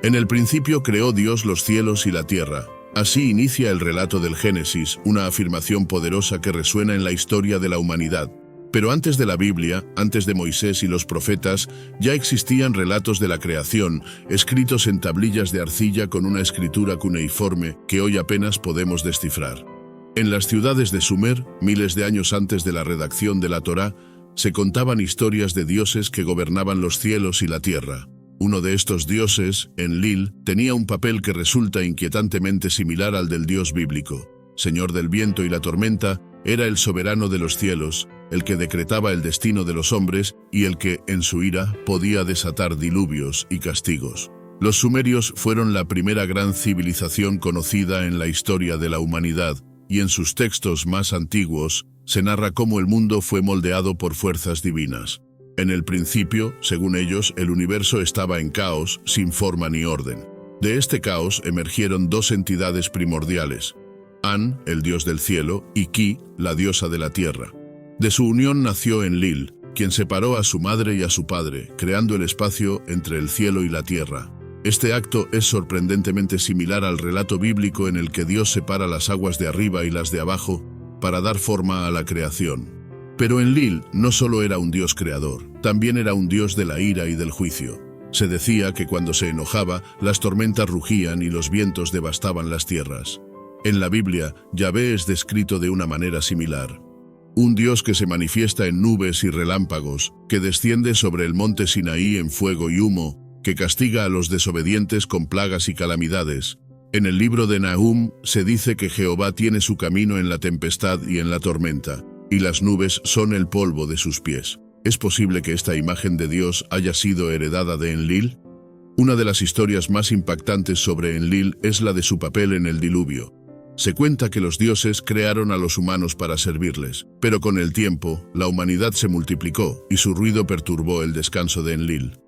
En el principio creó Dios los cielos y la tierra. Así inicia el relato del Génesis, una afirmación poderosa que resuena en la historia de la humanidad. Pero antes de la Biblia, antes de Moisés y los profetas, ya existían relatos de la creación, escritos en tablillas de arcilla con una escritura cuneiforme que hoy apenas podemos descifrar. En las ciudades de Sumer, miles de años antes de la redacción de la Torá, se contaban historias de dioses que gobernaban los cielos y la tierra. Uno de estos dioses, Enlil, tenía un papel que resulta inquietantemente similar al del dios bíblico. Señor del viento y la tormenta, era el soberano de los cielos, el que decretaba el destino de los hombres y el que, en su ira, podía desatar diluvios y castigos. Los sumerios fueron la primera gran civilización conocida en la historia de la humanidad, y en sus textos más antiguos se narra cómo el mundo fue moldeado por fuerzas divinas. En el principio, según ellos, el universo estaba en caos, sin forma ni orden. De este caos emergieron dos entidades primordiales: An, el dios del cielo, y Ki, la diosa de la tierra. De su unión nació Enlil, quien separó a su madre y a su padre, creando el espacio entre el cielo y la tierra. Este acto es sorprendentemente similar al relato bíblico en el que Dios separa las aguas de arriba y las de abajo para dar forma a la creación. Pero Enlil no solo era un dios creador, también era un dios de la ira y del juicio. Se decía que cuando se enojaba, las tormentas rugían y los vientos devastaban las tierras. En la Biblia, Yahvé es descrito de una manera similar. Un Dios que se manifiesta en nubes y relámpagos, que desciende sobre el monte Sinaí en fuego y humo, que castiga a los desobedientes con plagas y calamidades. En el libro de Nahum se dice que Jehová tiene su camino en la tempestad y en la tormenta, y las nubes son el polvo de sus pies. ¿Es posible que esta imagen de Dios haya sido heredada de Enlil? Una de las historias más impactantes sobre Enlil es la de su papel en el diluvio. Se cuenta que los dioses crearon a los humanos para servirles, pero con el tiempo, la humanidad se multiplicó y su ruido perturbó el descanso de Enlil.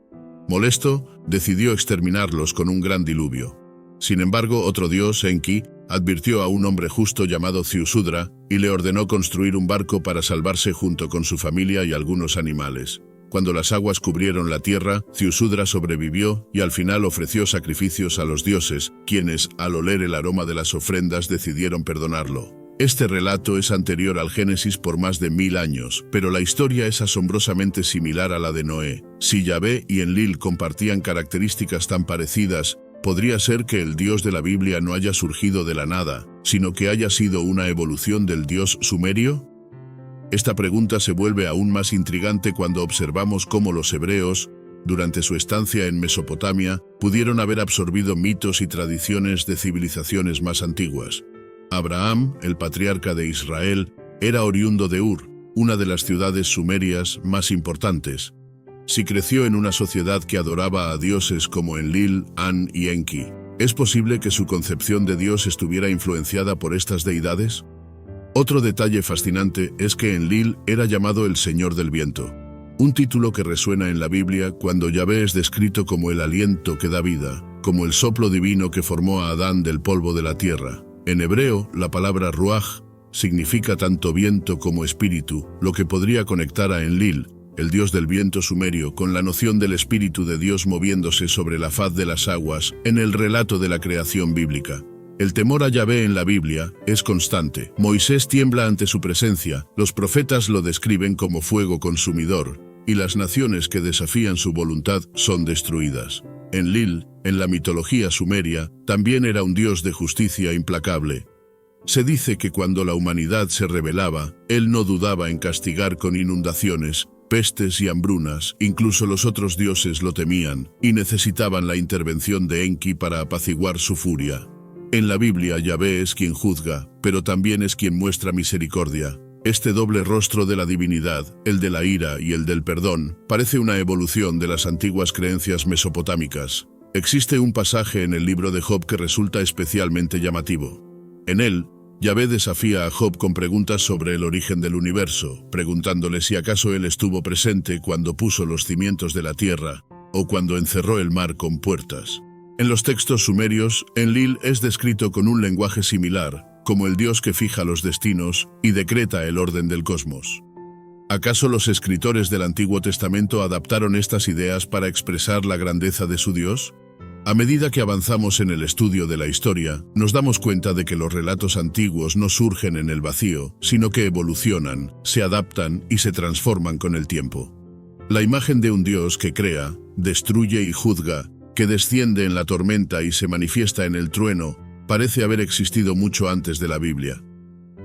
Molesto, decidió exterminarlos con un gran diluvio. Sin embargo, otro dios, Enki, advirtió a un hombre justo llamado Ziusudra y le ordenó construir un barco para salvarse junto con su familia y algunos animales. Cuando las aguas cubrieron la tierra, Ziusudra sobrevivió y al final ofreció sacrificios a los dioses, quienes, al oler el aroma de las ofrendas, decidieron perdonarlo. Este relato es anterior al Génesis por más de 1000 años, pero la historia es asombrosamente similar a la de Noé. Si Yahvé y Enlil compartían características tan parecidas, ¿podría ser que el Dios de la Biblia no haya surgido de la nada, sino que haya sido una evolución del Dios sumerio? Esta pregunta se vuelve aún más intrigante cuando observamos cómo los hebreos, durante su estancia en Mesopotamia, pudieron haber absorbido mitos y tradiciones de civilizaciones más antiguas. Abraham, el patriarca de Israel, era oriundo de Ur, una de las ciudades sumerias más importantes. Si creció en una sociedad que adoraba a dioses como Enlil, An y Enki, ¿es posible que su concepción de Dios estuviera influenciada por estas deidades? Otro detalle fascinante es que Enlil era llamado el Señor del Viento, un título que resuena en la Biblia cuando Yahvé es descrito como el aliento que da vida, como el soplo divino que formó a Adán del polvo de la tierra. En hebreo, la palabra ruaj significa tanto viento como espíritu, lo que podría conectar a Enlil, el dios del viento sumerio, con la noción del espíritu de Dios moviéndose sobre la faz de las aguas en el relato de la creación bíblica. El temor a Yahvé en la Biblia es constante. Moisés tiembla ante su presencia, los profetas lo describen como fuego consumidor, y las naciones que desafían su voluntad son destruidas. Enlil, en la mitología sumeria, también era un dios de justicia implacable. Se dice que cuando la humanidad se rebelaba, él no dudaba en castigar con inundaciones, pestes y hambrunas. Incluso los otros dioses lo temían, y necesitaban la intervención de Enki para apaciguar su furia. En la Biblia, Yahvé es quien juzga, pero también es quien muestra misericordia. Este doble rostro de la divinidad, el de la ira y el del perdón, parece una evolución de las antiguas creencias mesopotámicas. Existe un pasaje en el libro de Job que resulta especialmente llamativo. En él, Yahvé desafía a Job con preguntas sobre el origen del universo, preguntándole si acaso él estuvo presente cuando puso los cimientos de la tierra, o cuando encerró el mar con puertas. En los textos sumerios, Enlil es descrito con un lenguaje similar, como el dios que fija los destinos y decreta el orden del cosmos. ¿Acaso los escritores del Antiguo Testamento adaptaron estas ideas para expresar la grandeza de su Dios? A medida que avanzamos en el estudio de la historia, nos damos cuenta de que los relatos antiguos no surgen en el vacío, sino que evolucionan, se adaptan y se transforman con el tiempo. La imagen de un Dios que crea, destruye y juzga, que desciende en la tormenta y se manifiesta en el trueno, parece haber existido mucho antes de la Biblia.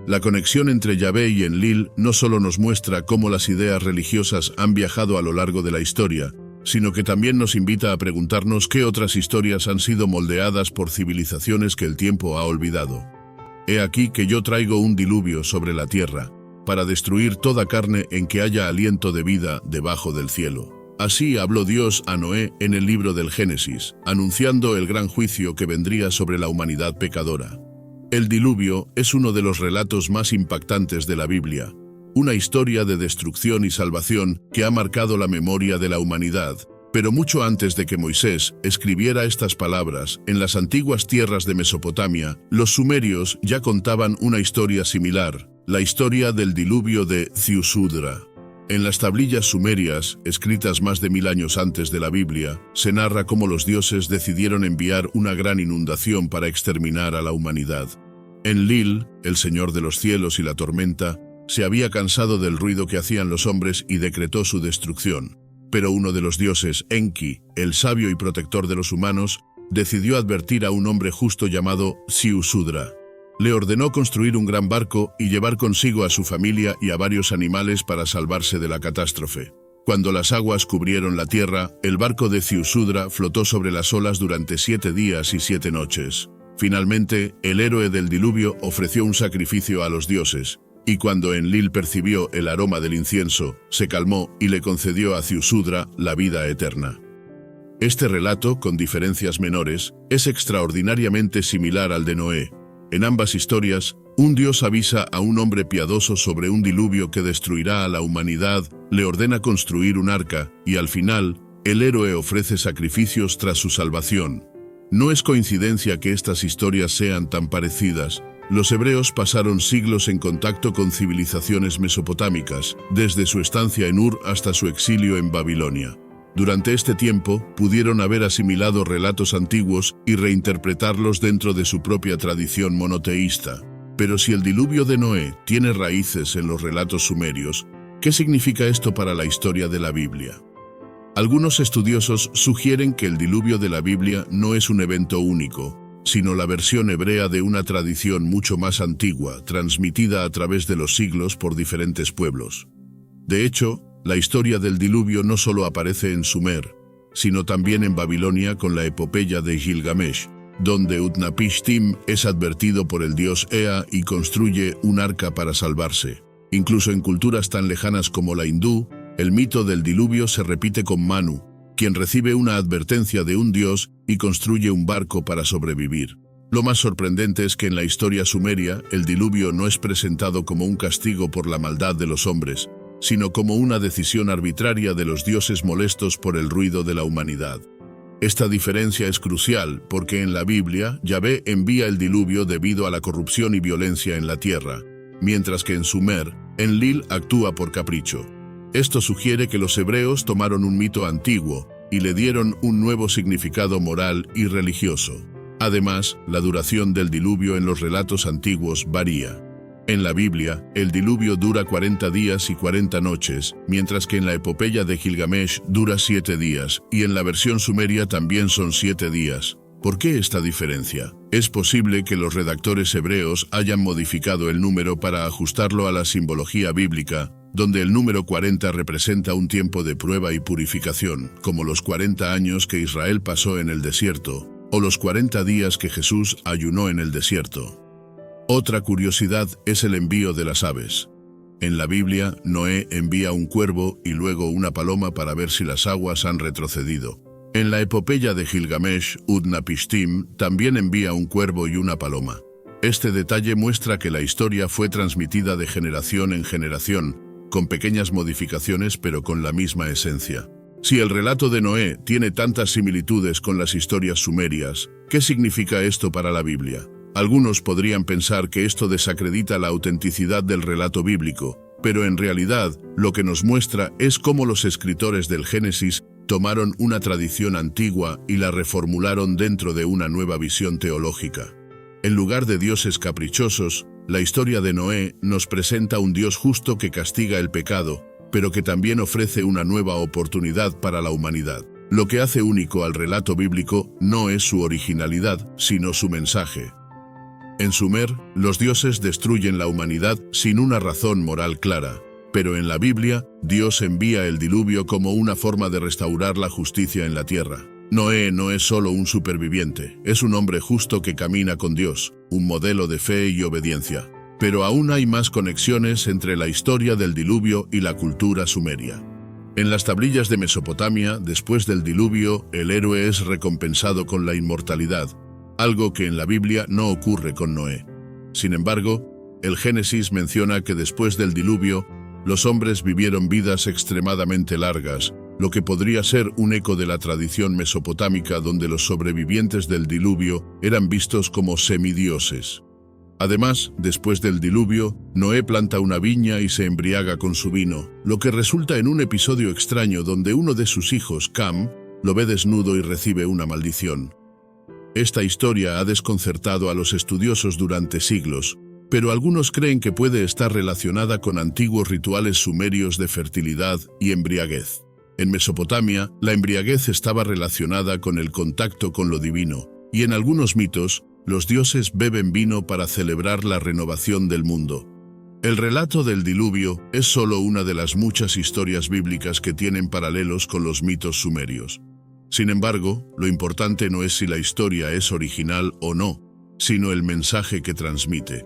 La conexión entre Yahvé y Enlil no solo nos muestra cómo las ideas religiosas han viajado a lo largo de la historia, sino que también nos invita a preguntarnos qué otras historias han sido moldeadas por civilizaciones que el tiempo ha olvidado. He aquí que yo traigo un diluvio sobre la tierra, para destruir toda carne en que haya aliento de vida debajo del cielo. Así habló Dios a Noé en el libro del Génesis, anunciando el gran juicio que vendría sobre la humanidad pecadora. El diluvio es uno de los relatos más impactantes de la Biblia, una historia de destrucción y salvación que ha marcado la memoria de la humanidad. Pero mucho antes de que Moisés escribiera estas palabras, en las antiguas tierras de Mesopotamia, los sumerios ya contaban una historia similar, la historia del diluvio de Ziusudra. En las tablillas sumerias, escritas más de 1000 años antes de la Biblia, se narra cómo los dioses decidieron enviar una gran inundación para exterminar a la humanidad. Enlil, el señor de los cielos y la tormenta, se había cansado del ruido que hacían los hombres y decretó su destrucción. Pero uno de los dioses, Enki, el sabio y protector de los humanos, decidió advertir a un hombre justo llamado Ziusudra. Le ordenó construir un gran barco y llevar consigo a su familia y a varios animales para salvarse de la catástrofe. Cuando las aguas cubrieron la tierra, el barco de Ziusudra flotó sobre las olas durante 7 días y 7 noches. Finalmente, el héroe del diluvio ofreció un sacrificio a los dioses, y cuando Enlil percibió el aroma del incienso, se calmó y le concedió a Ziusudra la vida eterna. Este relato, con diferencias menores, es extraordinariamente similar al de Noé. En ambas historias, un Dios avisa a un hombre piadoso sobre un diluvio que destruirá a la humanidad, le ordena construir un arca, y al final, el héroe ofrece sacrificios tras su salvación. No es coincidencia que estas historias sean tan parecidas. Los hebreos pasaron siglos en contacto con civilizaciones mesopotámicas, desde su estancia en Ur hasta su exilio en Babilonia. Durante este tiempo, pudieron haber asimilado relatos antiguos y reinterpretarlos dentro de su propia tradición monoteísta. Pero si el diluvio de Noé tiene raíces en los relatos sumerios, ¿qué significa esto para la historia de la Biblia? Algunos estudiosos sugieren que el diluvio de la Biblia no es un evento único, sino la versión hebrea de una tradición mucho más antigua, transmitida a través de los siglos por diferentes pueblos. De hecho, la historia del diluvio no solo aparece en Sumer, sino también en Babilonia con la epopeya de Gilgamesh, donde Utnapishtim es advertido por el dios Ea y construye un arca para salvarse. Incluso en culturas tan lejanas como la hindú, el mito del diluvio se repite con Manu, quien recibe una advertencia de un dios y construye un barco para sobrevivir. Lo más sorprendente es que en la historia sumeria, el diluvio no es presentado como un castigo por la maldad de los hombres, sino como una decisión arbitraria de los dioses molestos por el ruido de la humanidad. Esta diferencia es crucial porque en la Biblia, Yahvé envía el diluvio debido a la corrupción y violencia en la tierra, mientras que en Sumer, Enlil actúa por capricho. Esto sugiere que los hebreos tomaron un mito antiguo y le dieron un nuevo significado moral y religioso. Además, la duración del diluvio en los relatos antiguos varía. En la Biblia, el diluvio dura 40 días y 40 noches, mientras que en la epopeya de Gilgamesh dura 7 días, y en la versión sumeria también son 7 días. ¿Por qué esta diferencia? Es posible que los redactores hebreos hayan modificado el número para ajustarlo a la simbología bíblica, donde el número 40 representa un tiempo de prueba y purificación, como los 40 años que Israel pasó en el desierto, o los 40 días que Jesús ayunó en el desierto. Otra curiosidad es el envío de las aves. En la Biblia, Noé envía un cuervo y luego una paloma para ver si las aguas han retrocedido. En la epopeya de Gilgamesh, Utnapishtim también envía un cuervo y una paloma. Este detalle muestra que la historia fue transmitida de generación en generación, con pequeñas modificaciones pero con la misma esencia. Si el relato de Noé tiene tantas similitudes con las historias sumerias, ¿qué significa esto para la Biblia? Algunos podrían pensar que esto desacredita la autenticidad del relato bíblico, pero en realidad lo que nos muestra es cómo los escritores del Génesis tomaron una tradición antigua y la reformularon dentro de una nueva visión teológica. En lugar de dioses caprichosos, la historia de Noé nos presenta un Dios justo que castiga el pecado, pero que también ofrece una nueva oportunidad para la humanidad. Lo que hace único al relato bíblico no es su originalidad, sino su mensaje. En Sumer, los dioses destruyen la humanidad sin una razón moral clara, pero en la Biblia, Dios envía el diluvio como una forma de restaurar la justicia en la tierra. Noé no es solo un superviviente, es un hombre justo que camina con Dios, un modelo de fe y obediencia. Pero aún hay más conexiones entre la historia del diluvio y la cultura sumeria. En las tablillas de Mesopotamia, después del diluvio, el héroe es recompensado con la inmortalidad, algo que en la Biblia no ocurre con Noé. Sin embargo, el Génesis menciona que después del diluvio, los hombres vivieron vidas extremadamente largas, lo que podría ser un eco de la tradición mesopotámica donde los sobrevivientes del diluvio eran vistos como semidioses. Además, después del diluvio, Noé planta una viña y se embriaga con su vino, lo que resulta en un episodio extraño donde uno de sus hijos, Cam, lo ve desnudo y recibe una maldición. Esta historia ha desconcertado a los estudiosos durante siglos, pero algunos creen que puede estar relacionada con antiguos rituales sumerios de fertilidad y embriaguez. En Mesopotamia, la embriaguez estaba relacionada con el contacto con lo divino, y en algunos mitos, los dioses beben vino para celebrar la renovación del mundo. El relato del diluvio es solo una de las muchas historias bíblicas que tienen paralelos con los mitos sumerios. Sin embargo, lo importante no es si la historia es original o no, sino el mensaje que transmite.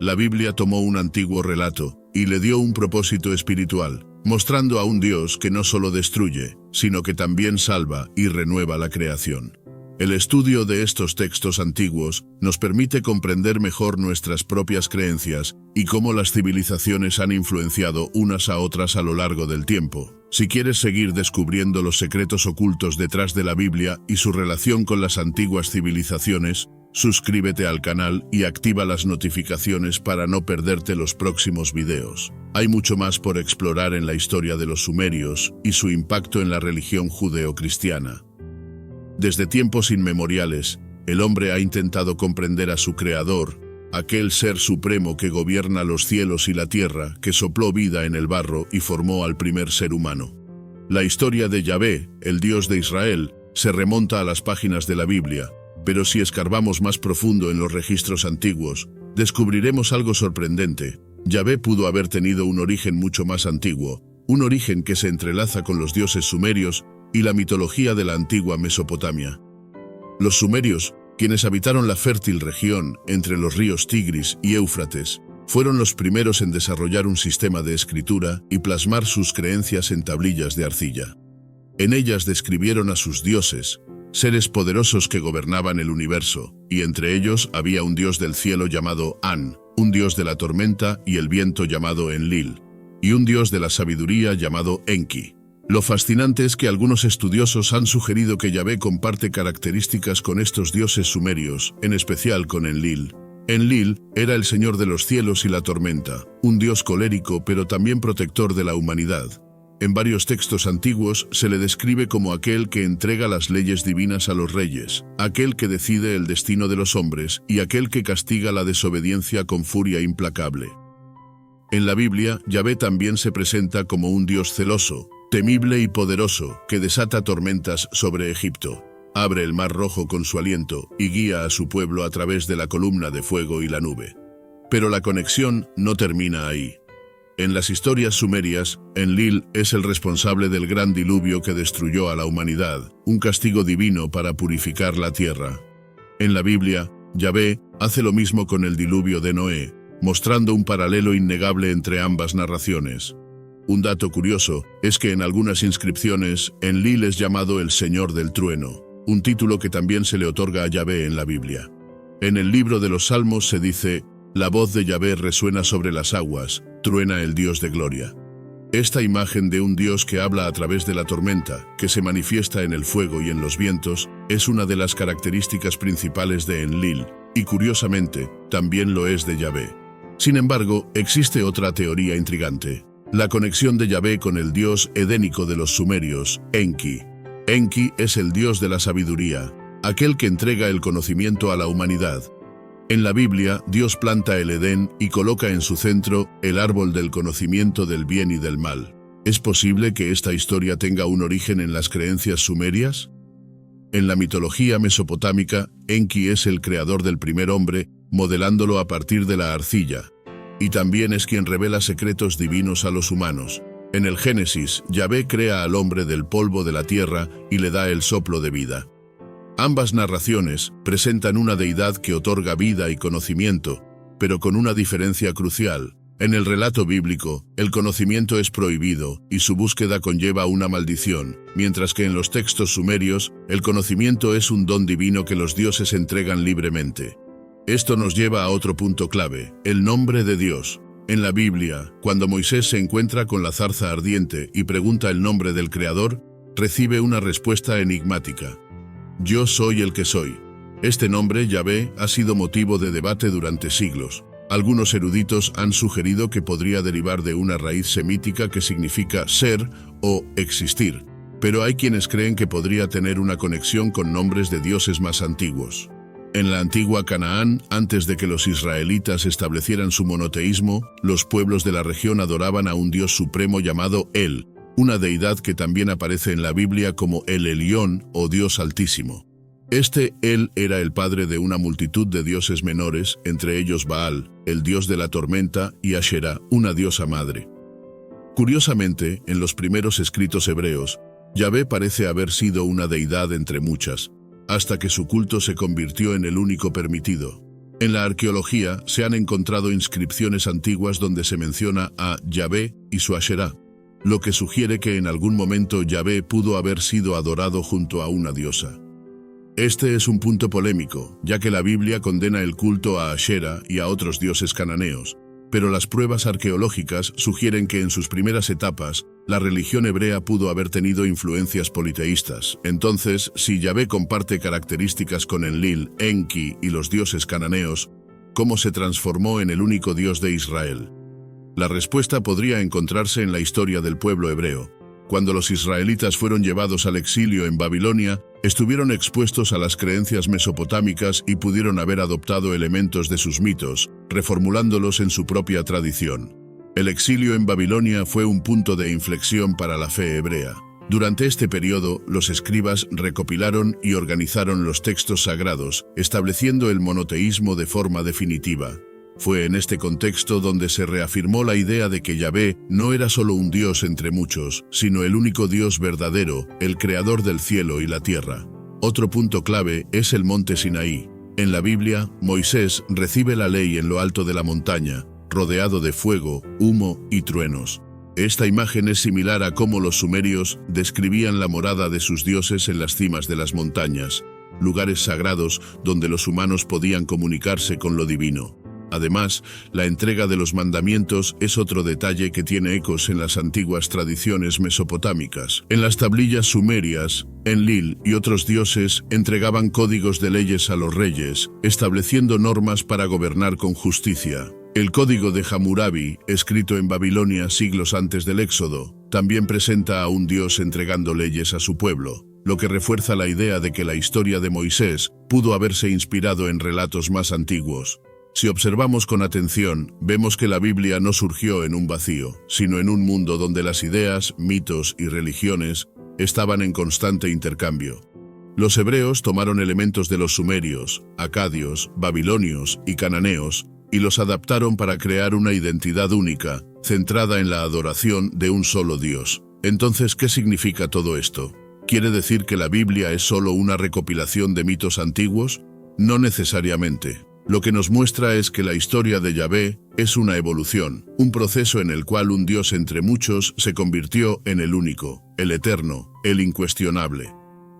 La Biblia tomó un antiguo relato y le dio un propósito espiritual, mostrando a un Dios que no solo destruye, sino que también salva y renueva la creación. El estudio de estos textos antiguos nos permite comprender mejor nuestras propias creencias y cómo las civilizaciones han influenciado unas a otras a lo largo del tiempo. Si quieres seguir descubriendo los secretos ocultos detrás de la Biblia y su relación con las antiguas civilizaciones, suscríbete al canal y activa las notificaciones para no perderte los próximos videos. Hay mucho más por explorar en la historia de los sumerios y su impacto en la religión judeo-cristiana. Desde tiempos inmemoriales, el hombre ha intentado comprender a su creador, aquel ser supremo que gobierna los cielos y la tierra, que sopló vida en el barro y formó al primer ser humano. La historia de Yahvé, el Dios de Israel, se remonta a las páginas de la Biblia, pero si escarbamos más profundo en los registros antiguos, descubriremos algo sorprendente. Yahvé pudo haber tenido un origen mucho más antiguo, un origen que se entrelaza con los dioses sumerios y la mitología de la antigua Mesopotamia. Los sumerios, quienes habitaron la fértil región entre los ríos Tigris y Éufrates, fueron los primeros en desarrollar un sistema de escritura y plasmar sus creencias en tablillas de arcilla. En ellas describieron a sus dioses, seres poderosos que gobernaban el universo, y entre ellos había un dios del cielo llamado An, un dios de la tormenta y el viento llamado Enlil, y un dios de la sabiduría llamado Enki. Lo fascinante es que algunos estudiosos han sugerido que Yahvé comparte características con estos dioses sumerios, en especial con Enlil. Enlil era el señor de los cielos y la tormenta, un dios colérico pero también protector de la humanidad. En varios textos antiguos se le describe como aquel que entrega las leyes divinas a los reyes, aquel que decide el destino de los hombres y aquel que castiga la desobediencia con furia implacable. En la Biblia, Yahvé también se presenta como un dios celoso, temible y poderoso, que desata tormentas sobre Egipto, abre el mar rojo con su aliento y guía a su pueblo a través de la columna de fuego y la nube. Pero la conexión no termina ahí. En las historias sumerias, Enlil es el responsable del gran diluvio que destruyó a la humanidad, un castigo divino para purificar la tierra. En la Biblia, Yahvé hace lo mismo con el diluvio de Noé, mostrando un paralelo innegable entre ambas narraciones. Un dato curioso es que en algunas inscripciones, Enlil es llamado el Señor del Trueno, un título que también se le otorga a Yahvé en la Biblia. En el libro de los Salmos se dice: «La voz de Yahvé resuena sobre las aguas, truena el Dios de gloria». Esta imagen de un Dios que habla a través de la tormenta, que se manifiesta en el fuego y en los vientos, es una de las características principales de Enlil, y curiosamente, también lo es de Yahvé. Sin embargo, existe otra teoría intrigante: la conexión de Yahvé con el dios edénico de los sumerios, Enki. Enki es el dios de la sabiduría, aquel que entrega el conocimiento a la humanidad. En la Biblia, Dios planta el Edén y coloca en su centro el árbol del conocimiento del bien y del mal. ¿Es posible que esta historia tenga un origen en las creencias sumerias? En la mitología mesopotámica, Enki es el creador del primer hombre, modelándolo a partir de la arcilla. Y también es quien revela secretos divinos a los humanos. En el Génesis, Yahvé crea al hombre del polvo de la tierra y le da el soplo de vida. Ambas narraciones presentan una deidad que otorga vida y conocimiento, pero con una diferencia crucial. En el relato bíblico, el conocimiento es prohibido y su búsqueda conlleva una maldición, mientras que en los textos sumerios, el conocimiento es un don divino que los dioses entregan libremente. Esto nos lleva a otro punto clave, el nombre de Dios. En la Biblia, cuando Moisés se encuentra con la zarza ardiente y pregunta el nombre del Creador, recibe una respuesta enigmática. Yo soy el que soy. Este nombre, Yahvé, ha sido motivo de debate durante siglos. Algunos eruditos han sugerido que podría derivar de una raíz semítica que significa ser o existir, pero hay quienes creen que podría tener una conexión con nombres de dioses más antiguos. En la antigua Canaán, antes de que los israelitas establecieran su monoteísmo, los pueblos de la región adoraban a un dios supremo llamado El, una deidad que también aparece en la Biblia como El Elión o Dios Altísimo. Este El era el padre de una multitud de dioses menores, entre ellos Baal, el dios de la tormenta, y Asherá, una diosa madre. Curiosamente, en los primeros escritos hebreos, Yahvé parece haber sido una deidad entre muchas, hasta que su culto se convirtió en el único permitido. En la arqueología se han encontrado inscripciones antiguas donde se menciona a Yahvé y su Asherá, lo que sugiere que en algún momento Yahvé pudo haber sido adorado junto a una diosa. Este es un punto polémico, ya que la Biblia condena el culto a Asherá y a otros dioses cananeos, pero las pruebas arqueológicas sugieren que en sus primeras etapas, la religión hebrea pudo haber tenido influencias politeístas. Entonces, si Yahvé comparte características con Enlil, Enki y los dioses cananeos, ¿cómo se transformó en el único Dios de Israel? La respuesta podría encontrarse en la historia del pueblo hebreo. Cuando los israelitas fueron llevados al exilio en Babilonia, estuvieron expuestos a las creencias mesopotámicas y pudieron haber adoptado elementos de sus mitos, reformulándolos en su propia tradición. El exilio en Babilonia fue un punto de inflexión para la fe hebrea. Durante este periodo, los escribas recopilaron y organizaron los textos sagrados, estableciendo el monoteísmo de forma definitiva. Fue en este contexto donde se reafirmó la idea de que Yahvé no era solo un Dios entre muchos, sino el único Dios verdadero, el creador del cielo y la tierra. Otro punto clave es el monte Sinaí. En la Biblia, Moisés recibe la ley en lo alto de la montaña, rodeado de fuego, humo y truenos. Esta imagen es similar a cómo los sumerios describían la morada de sus dioses en las cimas de las montañas, lugares sagrados donde los humanos podían comunicarse con lo divino. Además, la entrega de los mandamientos es otro detalle que tiene ecos en las antiguas tradiciones mesopotámicas. En las tablillas sumerias, Enlil y otros dioses entregaban códigos de leyes a los reyes, estableciendo normas para gobernar con justicia. El Código de Hammurabi, escrito en Babilonia siglos antes del Éxodo, también presenta a un dios entregando leyes a su pueblo, lo que refuerza la idea de que la historia de Moisés pudo haberse inspirado en relatos más antiguos. Si observamos con atención, vemos que la Biblia no surgió en un vacío, sino en un mundo donde las ideas, mitos y religiones estaban en constante intercambio. Los hebreos tomaron elementos de los sumerios, acadios, babilonios y cananeos y los adaptaron para crear una identidad única, centrada en la adoración de un solo Dios. Entonces, ¿qué significa todo esto? ¿Quiere decir que la Biblia es solo una recopilación de mitos antiguos? No necesariamente. Lo que nos muestra es que la historia de Yahvé es una evolución, un proceso en el cual un Dios entre muchos se convirtió en el único, el eterno, el incuestionable.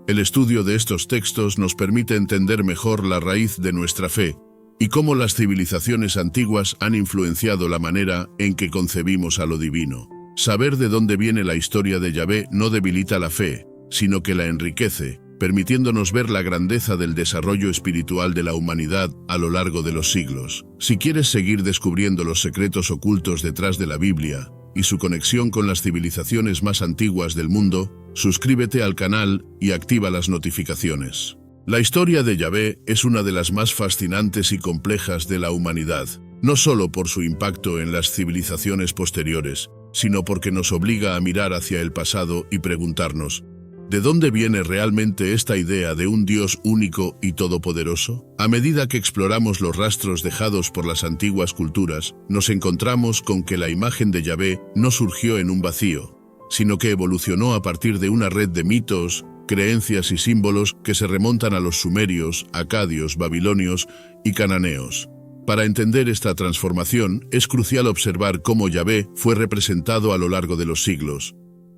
El estudio de estos textos nos permite entender mejor la raíz de nuestra fe y cómo las civilizaciones antiguas han influenciado la manera en que concebimos a lo divino. Saber de dónde viene la historia de Yahvé no debilita la fe, sino que la enriquece, permitiéndonos ver la grandeza del desarrollo espiritual de la humanidad a lo largo de los siglos. Si quieres seguir descubriendo los secretos ocultos detrás de la Biblia y su conexión con las civilizaciones más antiguas del mundo, suscríbete al canal y activa las notificaciones. La historia de Yahvé es una de las más fascinantes y complejas de la humanidad, no solo por su impacto en las civilizaciones posteriores, sino porque nos obliga a mirar hacia el pasado y preguntarnos, ¿de dónde viene realmente esta idea de un Dios único y todopoderoso? A medida que exploramos los rastros dejados por las antiguas culturas, nos encontramos con que la imagen de Yahvé no surgió en un vacío, sino que evolucionó a partir de una red de mitos, creencias y símbolos que se remontan a los sumerios, acadios, babilonios y cananeos. Para entender esta transformación, es crucial observar cómo Yahvé fue representado a lo largo de los siglos.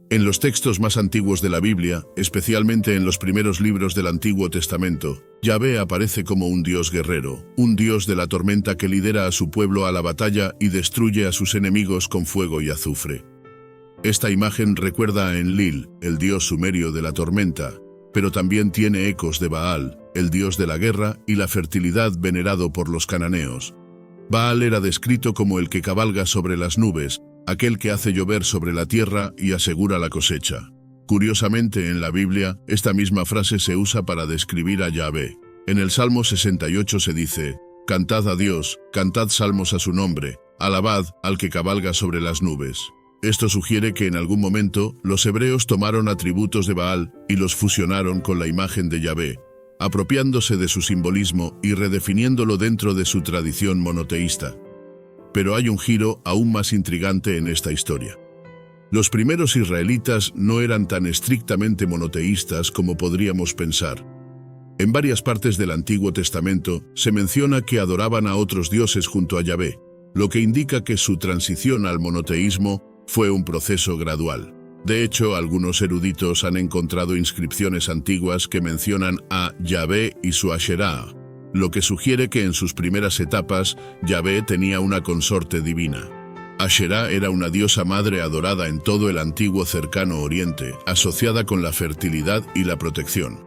En los textos más antiguos de la Biblia, especialmente en los primeros libros del Antiguo Testamento, Yahvé aparece como un Dios guerrero, un Dios de la tormenta que lidera a su pueblo a la batalla y destruye a sus enemigos con fuego y azufre. Esta imagen recuerda a Enlil, el dios sumerio de la tormenta, pero también tiene ecos de Baal, el dios de la guerra y la fertilidad venerado por los cananeos. Baal era descrito como el que cabalga sobre las nubes, aquel que hace llover sobre la tierra y asegura la cosecha. Curiosamente, en la Biblia, esta misma frase se usa para describir a Yahvé. En el Salmo 68 se dice, «Cantad a Dios, cantad salmos a su nombre, alabad al que cabalga sobre las nubes». Esto sugiere que en algún momento los hebreos tomaron atributos de Baal y los fusionaron con la imagen de Yahvé, apropiándose de su simbolismo y redefiniéndolo dentro de su tradición monoteísta. Pero hay un giro aún más intrigante en esta historia. Los primeros israelitas no eran tan estrictamente monoteístas como podríamos pensar. En varias partes del Antiguo Testamento se menciona que adoraban a otros dioses junto a Yahvé, lo que indica que su transición al monoteísmo fue un proceso gradual. De hecho, algunos eruditos han encontrado inscripciones antiguas que mencionan a Yahvé y su Asherá, lo que sugiere que en sus primeras etapas, Yahvé tenía una consorte divina. Asherá era una diosa madre adorada en todo el antiguo cercano oriente, asociada con la fertilidad y la protección.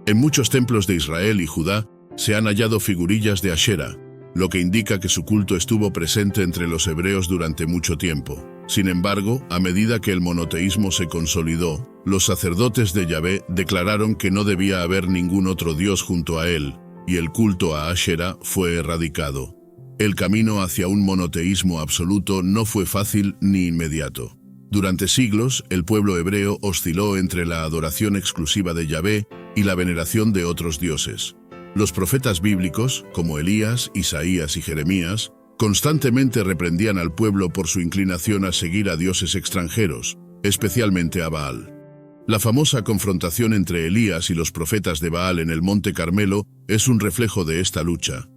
En muchos templos de Israel y Judá se han hallado figurillas de Asherá, lo que indica que su culto estuvo presente entre los hebreos durante mucho tiempo. Sin embargo, a medida que el monoteísmo se consolidó, los sacerdotes de Yahvé declararon que no debía haber ningún otro dios junto a él, y el culto a Asherá fue erradicado. El camino hacia un monoteísmo absoluto no fue fácil ni inmediato. Durante siglos, el pueblo hebreo osciló entre la adoración exclusiva de Yahvé y la veneración de otros dioses. Los profetas bíblicos, como Elías, Isaías y Jeremías, constantemente reprendían al pueblo por su inclinación a seguir a dioses extranjeros, especialmente a Baal. La famosa confrontación entre Elías y los profetas de Baal en el Monte Carmelo es un reflejo de esta lucha.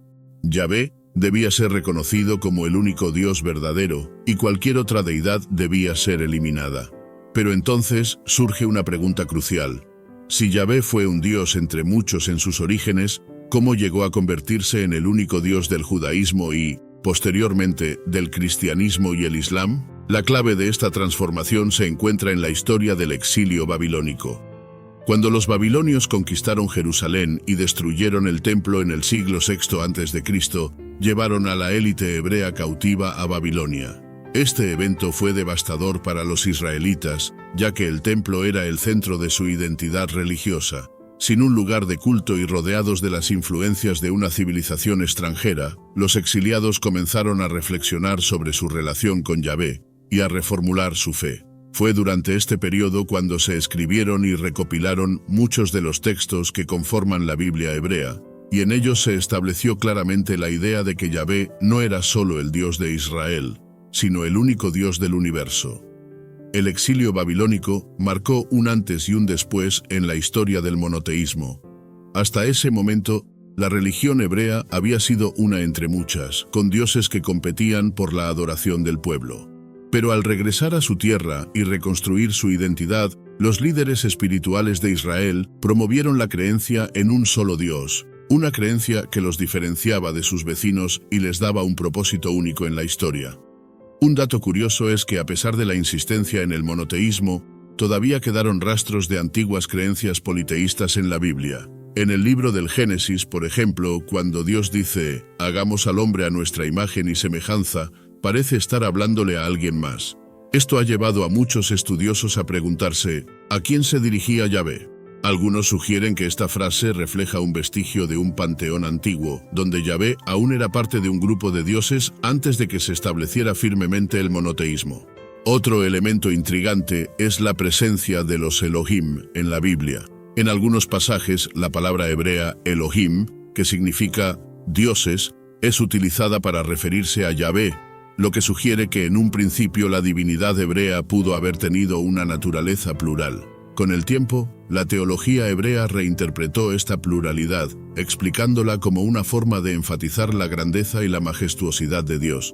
Yahvé debía ser reconocido como el único Dios verdadero, y cualquier otra deidad debía ser eliminada. Pero entonces surge una pregunta crucial. Si Yahvé fue un Dios entre muchos en sus orígenes, ¿cómo llegó a convertirse en el único Dios del judaísmo y, posteriormente, del cristianismo y el islam? La clave de esta transformación se encuentra en la historia del exilio babilónico. Cuando los babilonios conquistaron Jerusalén y destruyeron el templo en el siglo VI a.C., llevaron a la élite hebrea cautiva a Babilonia. Este evento fue devastador para los israelitas, ya que el templo era el centro de su identidad religiosa. Sin un lugar de culto y rodeados de las influencias de una civilización extranjera, los exiliados comenzaron a reflexionar sobre su relación con Yahvé y a reformular su fe. Fue durante este periodo cuando se escribieron y recopilaron muchos de los textos que conforman la Biblia hebrea, y en ellos se estableció claramente la idea de que Yahvé no era solo el Dios de Israel, sino el único Dios del universo. El exilio babilónico marcó un antes y un después en la historia del monoteísmo. Hasta ese momento, la religión hebrea había sido una entre muchas, con dioses que competían por la adoración del pueblo. Pero al regresar a su tierra y reconstruir su identidad, los líderes espirituales de Israel promovieron la creencia en un solo Dios, una creencia que los diferenciaba de sus vecinos y les daba un propósito único en la historia. Un dato curioso es que a pesar de la insistencia en el monoteísmo, todavía quedaron rastros de antiguas creencias politeístas en la Biblia. En el libro del Génesis, por ejemplo, cuando Dios dice, «Hagamos al hombre a nuestra imagen y semejanza», parece estar hablándole a alguien más. Esto ha llevado a muchos estudiosos a preguntarse, ¿a quién se dirigía Yahvé? Algunos sugieren que esta frase refleja un vestigio de un panteón antiguo, donde Yahvé aún era parte de un grupo de dioses antes de que se estableciera firmemente el monoteísmo. Otro elemento intrigante es la presencia de los Elohim en la Biblia. En algunos pasajes, la palabra hebrea Elohim, que significa dioses, es utilizada para referirse a Yahvé, lo que sugiere que en un principio la divinidad hebrea pudo haber tenido una naturaleza plural. Con el tiempo, la teología hebrea reinterpretó esta pluralidad, explicándola como una forma de enfatizar la grandeza y la majestuosidad de Dios.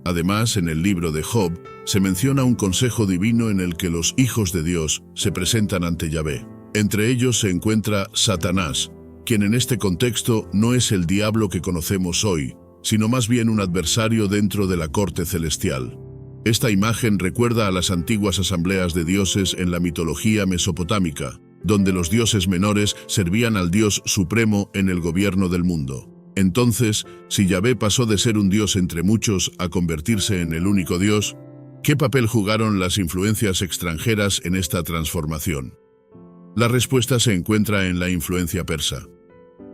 Además, en el libro de Job, se menciona un consejo divino en el que los hijos de Dios se presentan ante Yahvé. Entre ellos se encuentra Satanás, quien en este contexto no es el diablo que conocemos hoy, sino más bien un adversario dentro de la corte celestial. Esta imagen recuerda a las antiguas asambleas de dioses en la mitología mesopotámica, donde los dioses menores servían al Dios supremo en el gobierno del mundo. Entonces, si Yahvé pasó de ser un dios entre muchos a convertirse en el único Dios, ¿qué papel jugaron las influencias extranjeras en esta transformación? La respuesta se encuentra en la influencia persa.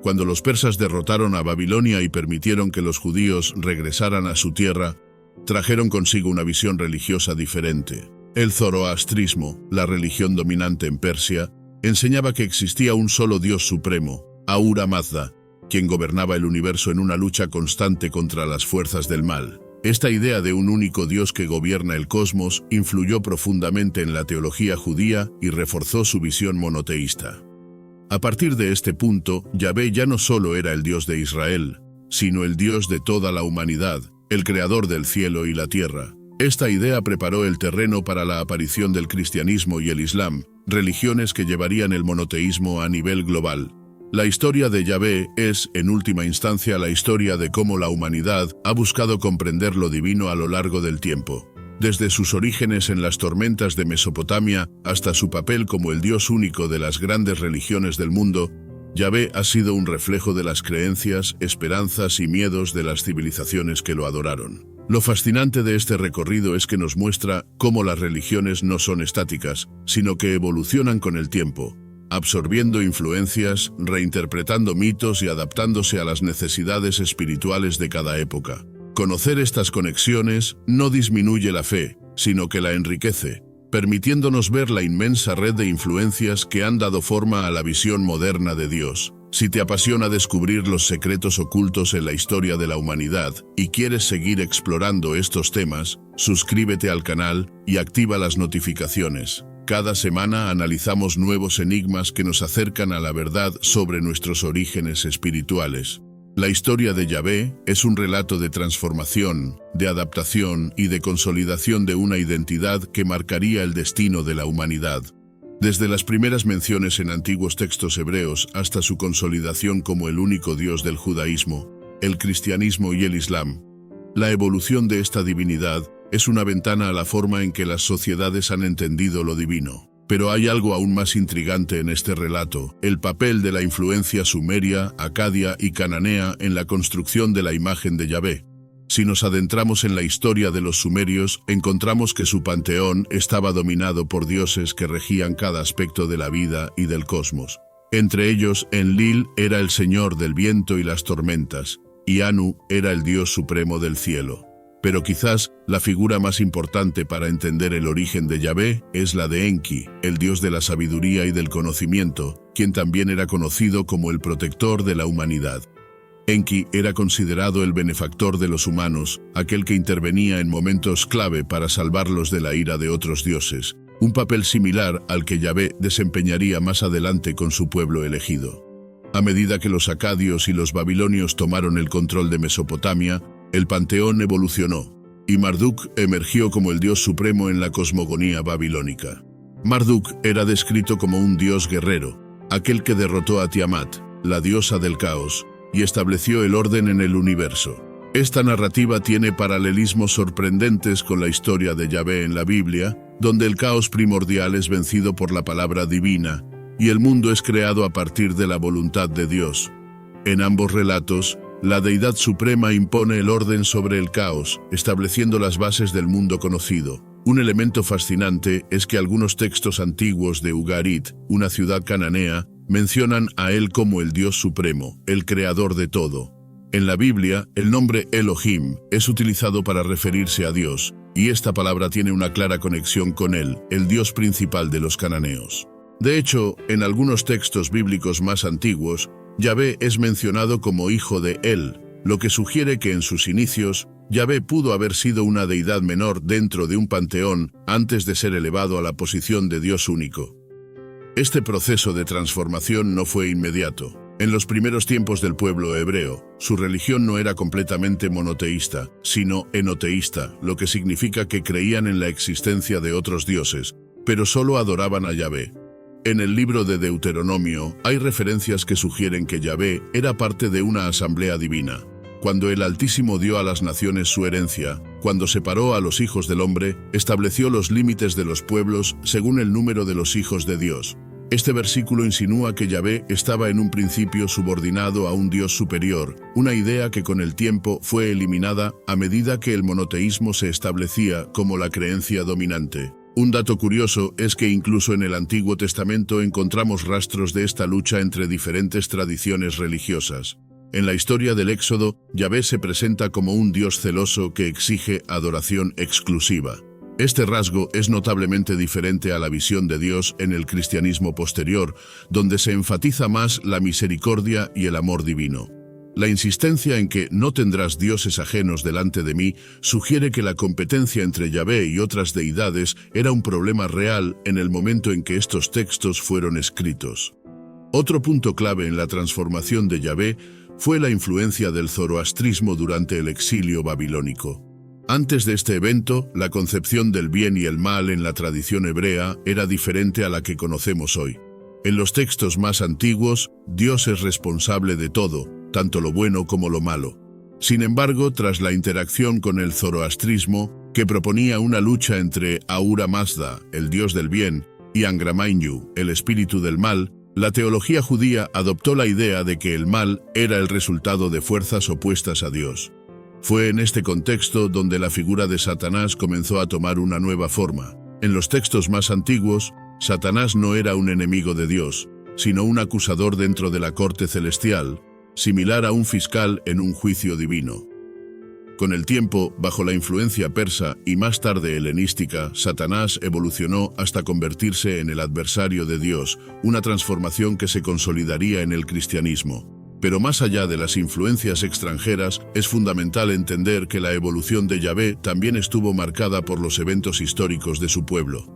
Cuando los persas derrotaron a Babilonia y permitieron que los judíos regresaran a su tierra, trajeron consigo una visión religiosa diferente. El zoroastrismo, la religión dominante en Persia, enseñaba que existía un solo Dios supremo, Ahura Mazda, quien gobernaba el universo en una lucha constante contra las fuerzas del mal. Esta idea de un único Dios que gobierna el cosmos influyó profundamente en la teología judía y reforzó su visión monoteísta. A partir de este punto, Yahvé ya no solo era el Dios de Israel, sino el Dios de toda la humanidad, el creador del cielo y la tierra. Esta idea preparó el terreno para la aparición del cristianismo y el islam, religiones que llevarían el monoteísmo a nivel global. La historia de Yahvé es, en última instancia, la historia de cómo la humanidad ha buscado comprender lo divino a lo largo del tiempo. Desde sus orígenes en las tormentas de Mesopotamia hasta su papel como el Dios único de las grandes religiones del mundo, Yahvé ha sido un reflejo de las creencias, esperanzas y miedos de las civilizaciones que lo adoraron. Lo fascinante de este recorrido es que nos muestra cómo las religiones no son estáticas, sino que evolucionan con el tiempo, absorbiendo influencias, reinterpretando mitos y adaptándose a las necesidades espirituales de cada época. Conocer estas conexiones no disminuye la fe, sino que la enriquece, permitiéndonos ver la inmensa red de influencias que han dado forma a la visión moderna de Dios. Si te apasiona descubrir los secretos ocultos en la historia de la humanidad y quieres seguir explorando estos temas, suscríbete al canal y activa las notificaciones. Cada semana analizamos nuevos enigmas que nos acercan a la verdad sobre nuestros orígenes espirituales. La historia de Yahvé es un relato de transformación, de adaptación y de consolidación de una identidad que marcaría el destino de la humanidad. Desde las primeras menciones en antiguos textos hebreos hasta su consolidación como el único Dios del judaísmo, el cristianismo y el islam, la evolución de esta divinidad es una ventana a la forma en que las sociedades han entendido lo divino. Pero hay algo aún más intrigante en este relato, el papel de la influencia sumeria, acadia y cananea en la construcción de la imagen de Yahvé. Si nos adentramos en la historia de los sumerios, encontramos que su panteón estaba dominado por dioses que regían cada aspecto de la vida y del cosmos. Entre ellos, Enlil era el señor del viento y las tormentas, y Anu era el dios supremo del cielo. Pero quizás la figura más importante para entender el origen de Yahvé es la de Enki, el dios de la sabiduría y del conocimiento, quien también era conocido como el protector de la humanidad. Enki era considerado el benefactor de los humanos, aquel que intervenía en momentos clave para salvarlos de la ira de otros dioses, un papel similar al que Yahvé desempeñaría más adelante con su pueblo elegido. A medida que los acadios y los babilonios tomaron el control de Mesopotamia, el panteón evolucionó, y Marduk emergió como el dios supremo en la cosmogonía babilónica. Marduk era descrito como un dios guerrero, aquel que derrotó a Tiamat, la diosa del caos, y estableció el orden en el universo. Esta narrativa tiene paralelismos sorprendentes con la historia de Yahvé en la Biblia, donde el caos primordial es vencido por la palabra divina, y el mundo es creado a partir de la voluntad de Dios. En ambos relatos, la deidad suprema impone el orden sobre el caos, estableciendo las bases del mundo conocido. Un elemento fascinante es que algunos textos antiguos de Ugarit, una ciudad cananea, mencionan a él como el Dios supremo, el creador de todo. En la Biblia, el nombre Elohim es utilizado para referirse a Dios, y esta palabra tiene una clara conexión con él, el Dios principal de los cananeos. De hecho, en algunos textos bíblicos más antiguos, Yahvé es mencionado como hijo de él, lo que sugiere que en sus inicios, Yahvé pudo haber sido una deidad menor dentro de un panteón antes de ser elevado a la posición de Dios único. Este proceso de transformación no fue inmediato. En los primeros tiempos del pueblo hebreo, su religión no era completamente monoteísta, sino enoteísta, lo que significa que creían en la existencia de otros dioses, pero solo adoraban a Yahvé. En el libro de Deuteronomio hay referencias que sugieren que Yahvé era parte de una asamblea divina. Cuando el Altísimo dio a las naciones su herencia, cuando separó a los hijos del hombre, estableció los límites de los pueblos según el número de los hijos de Dios. Este versículo insinúa que Yahvé estaba en un principio subordinado a un Dios superior, una idea que con el tiempo fue eliminada a medida que el monoteísmo se establecía como la creencia dominante. Un dato curioso es que incluso en el Antiguo Testamento encontramos rastros de esta lucha entre diferentes tradiciones religiosas. En la historia del Éxodo, Yahvé se presenta como un Dios celoso que exige adoración exclusiva. Este rasgo es notablemente diferente a la visión de Dios en el cristianismo posterior, donde se enfatiza más la misericordia y el amor divino. La insistencia en que no tendrás dioses ajenos delante de mí sugiere que la competencia entre Yahvé y otras deidades era un problema real en el momento en que estos textos fueron escritos. Otro punto clave en la transformación de Yahvé fue la influencia del zoroastrismo durante el exilio babilónico. Antes de este evento, la concepción del bien y el mal en la tradición hebrea era diferente a la que conocemos hoy. En los textos más antiguos, Dios es responsable de todo, tanto lo bueno como lo malo. Sin embargo, tras la interacción con el zoroastrismo, que proponía una lucha entre Ahura Mazda, el dios del bien, y Angra Mainyu, el espíritu del mal, la teología judía adoptó la idea de que el mal era el resultado de fuerzas opuestas a Dios. Fue en este contexto donde la figura de Satanás comenzó a tomar una nueva forma. En los textos más antiguos, Satanás no era un enemigo de Dios, sino un acusador dentro de la corte celestial, similar a un fiscal en un juicio divino. Con el tiempo, bajo la influencia persa y más tarde helenística, Satanás evolucionó hasta convertirse en el adversario de Dios, una transformación que se consolidaría en el cristianismo. Pero más allá de las influencias extranjeras, es fundamental entender que la evolución de Yahvé también estuvo marcada por los eventos históricos de su pueblo.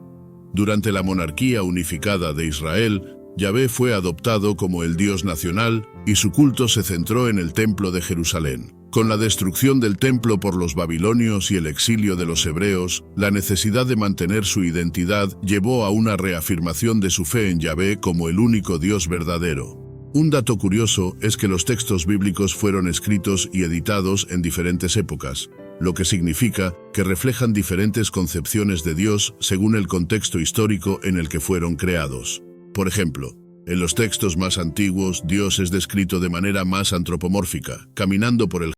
Durante la monarquía unificada de Israel, Yahvé fue adoptado como el Dios nacional y su culto se centró en el Templo de Jerusalén. Con la destrucción del templo por los babilonios y el exilio de los hebreos, la necesidad de mantener su identidad llevó a una reafirmación de su fe en Yahvé como el único Dios verdadero. Un dato curioso es que los textos bíblicos fueron escritos y editados en diferentes épocas, lo que significa que reflejan diferentes concepciones de Dios según el contexto histórico en el que fueron creados. Por ejemplo, en los textos más antiguos, Dios es descrito de manera más antropomórfica, caminando por el